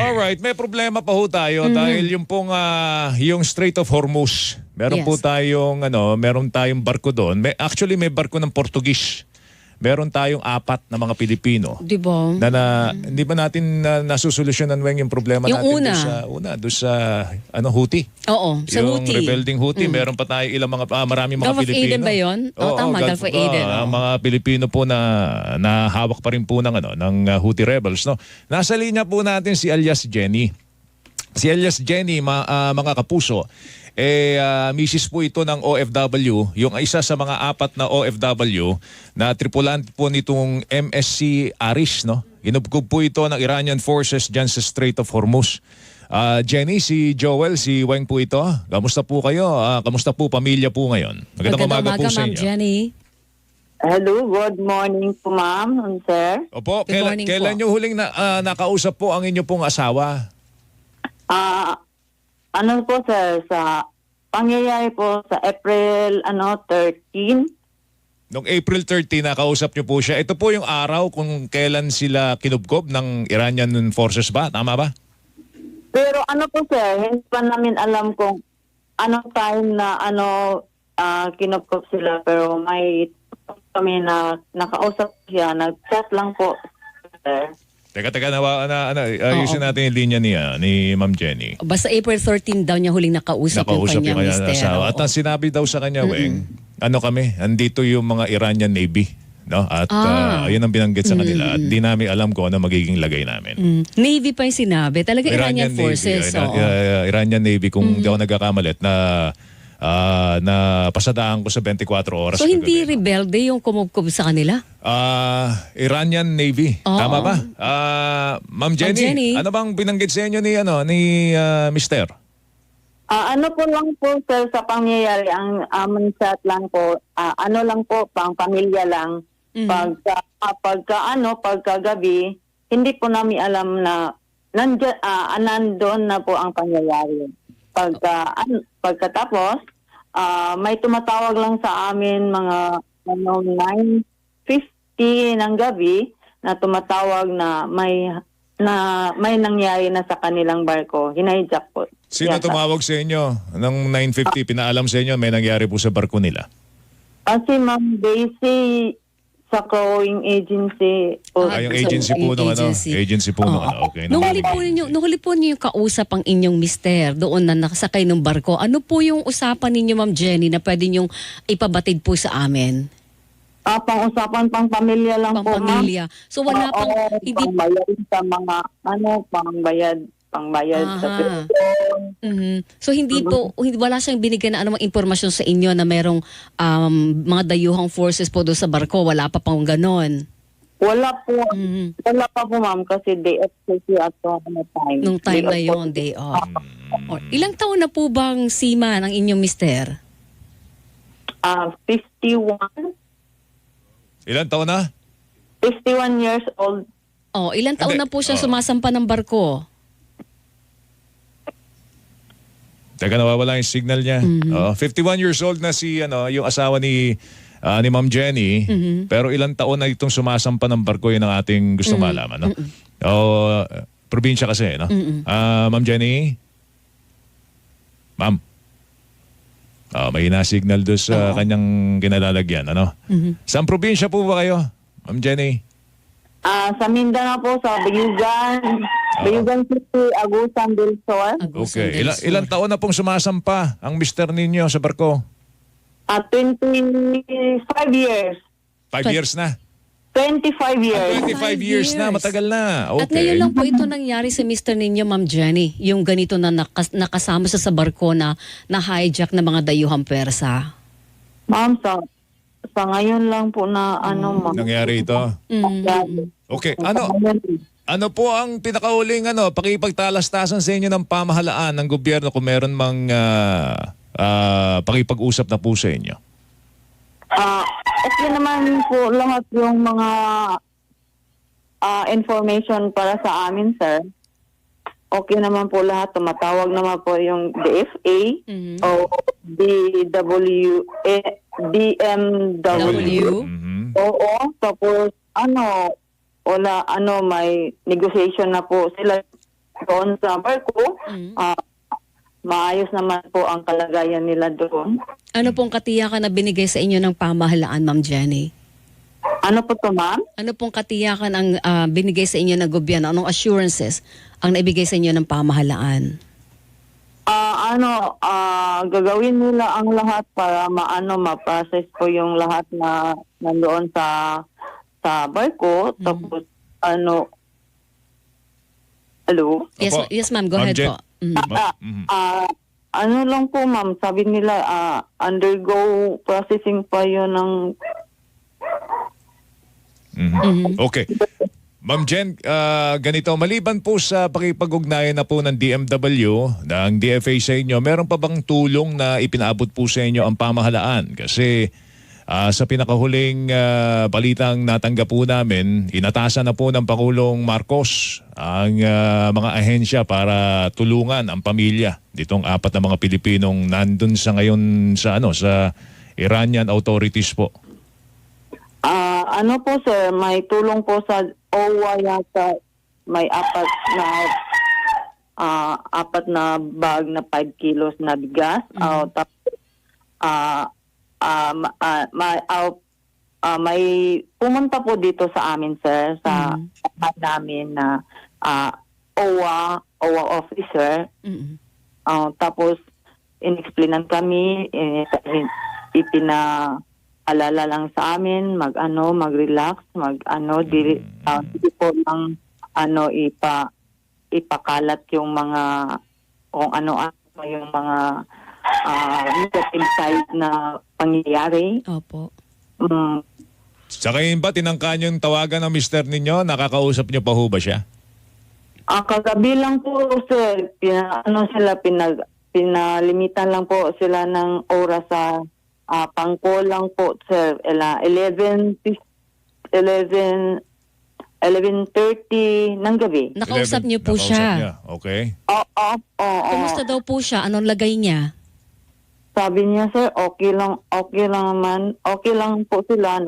Alright, may problema pa ho tayo dahil yung pong yung Strait of Hormuz. Meron po tayong meron tayong barko doon. Actually may barko ng Portuguese. Meron tayong 4 na mga Pilipino. Di ba? Hindi ba natin nasusolusyonan yung problema yung natin doon sa Houthi? Oo, sa yung Houthi. Rebelding Houthi, meron pa tayo maraming mga Gulf of Pilipino. Aden ba yun? Oo, tama, Gulf of Aden. Mga Pilipino po na hawak pa rin po ng Houthi rebels. No? Nasa linya po natin si alias Jenny. Si alias Jenny, mga kapuso, misis po ito ng OFW, yung isa sa mga 4 na OFW na tripulante po nitong MSC Arish, no? Ginubkob po ito ng Iranian forces dyan sa Strait of Hormuz. Jenny, si Joel, si Weng po ito. Kamusta po kayo? Kamusta po pamilya po ngayon? Magandang umaga po sa inyo. Jenny. Hello, good morning po ma'am and sir. Opo, Good morning kailan po. nyo huling nakausap po ang inyo pong asawa? Ano po sir, sa pangyayari po sa April 13. Noong April 30, nakausap nyo po siya. Ito po yung araw kung kailan sila kinubkob ng Iranian forces ba? Tama ba? Pero ano po sir, hindi pa namin alam kung anong time na kinupkop sila, pero may kami na nakausap siya, nag-chat lang po sir. Teka, ayusin natin yung linya ni Ma'am Jenny. Basta April 13 daw niya huling nakausap yung kanyang mister. Asawa. At sinabi daw sa kanya, Weng, andito yung mga Iranian Navy. No? At yun ang binanggit sa kanila. At di namin alam kung ano magiging lagay namin. Navy pa yung sinabi. Talaga Iranian forces. Iranian Navy, kung di ako nagkakamalit, na pasadaan ko sa 24 oras. So hindi rebelde yung kumubkob sa kanila? Iranian Navy. Tama ba? Ma'am Jenny, ano bang binanggit sa inyo ni Mister? Ano po lang po sir sa pangyayari, ang chat lang po, lang po, pang pamilya lang. Pagkagabi, hindi po namin alam na nandun na po ang pangyayari. Pagkatapos, may tumatawag lang sa amin mga 9:50 ng gabi na tumatawag na may nangyari na sa kanilang barko. Hinahijack po. Sino tumawag sa inyo ng 9:50? Pinaalam sa inyo may nangyari po sa barko nila? Si Ma'am Daisy sa crewing agency. Yung agency po nung agency po nung okay. Nung huli po ninyo kausap ang inyong mister doon na nakasakay ng barko, ano po yung usapan ninyo Ma'am Jenny na pwede nyong ipabatid po sa amin? Pang-usapan pang pamilya lang po, ma'am. So wala pang hindi pangbayad sa mga pangbayad sa telephone. So hindi po wala siyang binigyan na anumang impormasyon sa inyo na merong mga dayuhang forces po doon sa barko, wala pa pang ganon. Wala po. Wala pa po ma'am kasi day off kasi at time. Nung time na yon, day off. Ilang taon na po bang seaman ang inyong mister? 51. Ilang taon na? 51 years old. Ilang taon na po siya sumasampa ng barko? Teka, nawawala yung signal niya. 51 years old na yung asawa ni Ma'am Jenny. Pero ilang taon na itong sumasampa ng barko, yun ang ating gusto malaman. No? Probinsya kasi, no? Ma'am Jenny? Ma'am? May na-signal doon sa kanyang kinalalagyan. Saan probinsya po ba kayo, Ma'am Jenny? Sa Mindanao po, sa Bayugan. Bayugan City, Agusan del Sur. Okay. Ilang taon na pong sumasampa ang mister ninyo sa barko? 25 years. 5 years na? 25 years. 25 years na, matagal na. Okay. At ngayon lang po ito nangyari sa mister ninyo, Ma'am Jenny. Yung ganito na nakasama sa barko na hijack na mga dayuhang persa. Ma'am, sa ngayon lang po na ma'am. Nangyari ito? Okay. Ano po ang pinakahuling pakipagtalastasan sa inyo ng pamahalaan ng gobyerno kung meron mang pakipag-usap na po sa inyo? Okay naman po lahat yung mga information para sa amin, sir. Okay naman po lahat. Tumatawag naman po yung DFA o DMW. Oo. Tapos may negotiation na po sila doon sa barko, Mm. maayos naman po ang kalagayan nila doon. Ano pong katiyakan na binigay sa inyo ng pamahalaan, Ma'am Jenny? Ano po to, ma'am? Ano pong katiyakan ang binigay sa inyo ng gobyerno? Anong assurances ang naibigay sa inyo ng pamahalaan? Gagawin nila ang lahat para ma-process po yung lahat na nandoon sa barko. Tapos, hello? Yes, Opo. yes ma'am. Go Ma'am ahead Jen. po. Mm. Ano lang po, ma'am, sabi nila, undergo processing pa yun ng... Okay. Ma'am Jen, ganito, maliban po sa pakipag-ugnayan na po ng DMW, ng DFA sa inyo, meron pa bang tulong na ipinaabot po sa inyo ang pamahalaan? Kasi sa pinakahuling balitang natanggap po namin, inatasan na po ng Pangulong Marcos ang mga ahensya para tulungan ang pamilya nitong 4 na mga Pilipinong nandun sa ngayon sa Iranian authorities po. Ano po, sir, may tulong po sa OWA yata, may apat na bag na 5 kilos na bigas. Tapos, may pumunta po dito sa amin, sir, sa namin na OWA officer. Tapos, in-explainan kami, ipinaalala lang sa amin, mag-relax, di po lang, ipakalat yung mga, kung ano-ano yung mga negative side na pangyayari. Opo. Sa kayo ba, tinangka nyo yung tawagan ng mister ninyo? Nakakausap nyo pa ho ba siya? Kagabi lang po, sir, pinalimitan lang po sila ng oras sa pangkulang po, sir. 11:30 ng gabi. Nakausap 11, niyo po nakausap siya. niya. Okay. Oo. Kumusta daw po siya? Anong lagay niya? Sabi niya, sir, okay lang naman. Okay lang po sila,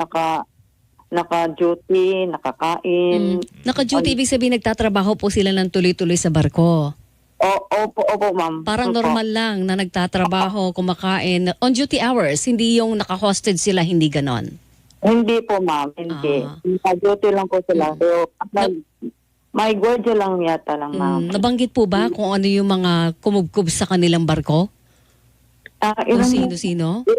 naka-duty, nakakain. Naka-duty, ibig sabihin nagtatrabaho po sila ng tuloy-tuloy sa barko. Opo, ma'am. Parang Opo. normal lang na nagtatrabaho, kumakain. On duty hours, hindi yung naka-hosted sila, hindi ganon. Hindi po, ma'am. Hindi. Naka-duty lang po sila. Pero, may gwardiya lang yata lang, ma'am. Nabanggit po ba kung ano yung mga kumubkub sa kanilang barko? Kung sino-sino?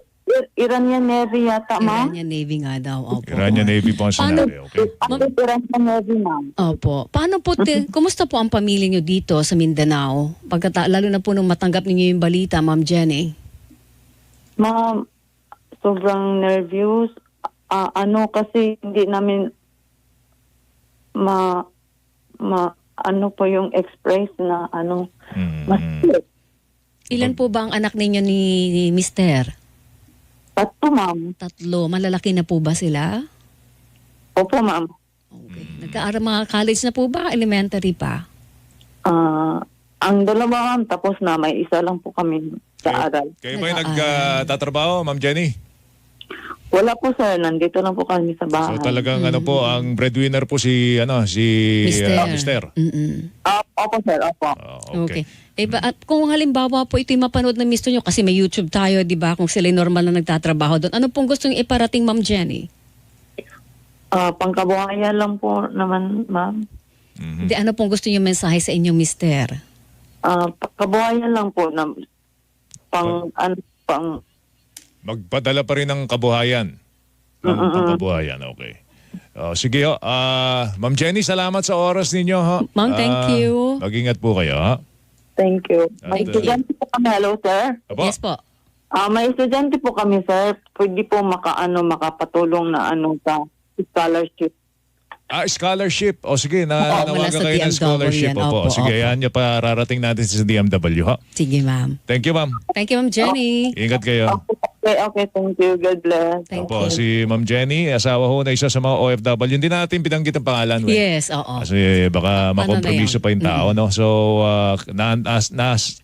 Iranian Navy yata, ma'am. Iranian Navy nga daw. Opo. Iranian Navy po ang sinabi. Okay. Iranian Navy, ma'am. Opo. Paano po, kumusta po ang pamilya nyo dito sa Mindanao? Lalo na po nung matanggap ninyo yung balita, Ma'am Jenny. Ma'am, sobrang nervous. Kasi hindi namin ano po yung express na mas Ilan po ba ang anak ninyo ni Mister? 3, ma'am. 3. Malalaki na po ba sila? Opo, ma'am. Okay. Nagkaaral mga college na po ba? Elementary pa? Ang 2, ma'am, tapos na may isa lang po kami sa aral. Kayo ba yung nagtatrabaho, Ma'am Jenny? Wala po, sir. Nandito lang po kami sa bahay. So talagang ang breadwinner po si Mister. Opo, sir. Opo. Okay. At kung halimbawa po ito'y mapanood ng mister nyo, kasi may YouTube tayo, di ba? Kung sila normal na nagtatrabaho doon. Ano pong gustong iparating, Ma'am Jenny? Pangkabuhayan lang po naman, ma'am. Di, ano pong gusto nyo mensahe sa inyong mister? Kabuhayan lang po na Magpadala pa rin ng kabuhayan. Ang kabuhayan, okay. Sige ho. Ma'am Jenny, salamat sa oras ninyo. Ho. Ma'am, thank you. Mag-ingat po kayo. Ha? Thank you. May estudyante po kami. Hello, sir. Apo? Yes po. May estudyante po kami, sir. Pwede po makapatulong na sa scholarship. Scholarship. O sige, Wala nawagan sa kayo ng DMW scholarship. yan. Opo. Opo, Sige, opo. yan nyo pa rarating natin sa DMW. Ha? Sige, ma'am. Thank you, ma'am. Thank you, Ma'am Jenny. Ingat kayo. Okay. Thank you. God bless. Thank Opo, you. si Ma'am Jenny, asawa ho na isa sa mga OFW. Hindi natin binanggit ang pangalan. Yes, oo. Kasi baka Paano makompromiso na pa yung tao. No? So,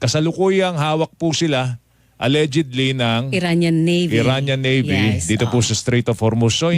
kasalukuyang hawak po sila allegedly ng Iranian Navy. Iranian Navy Yes, dito po oo. sa Strait of Hormuz. So,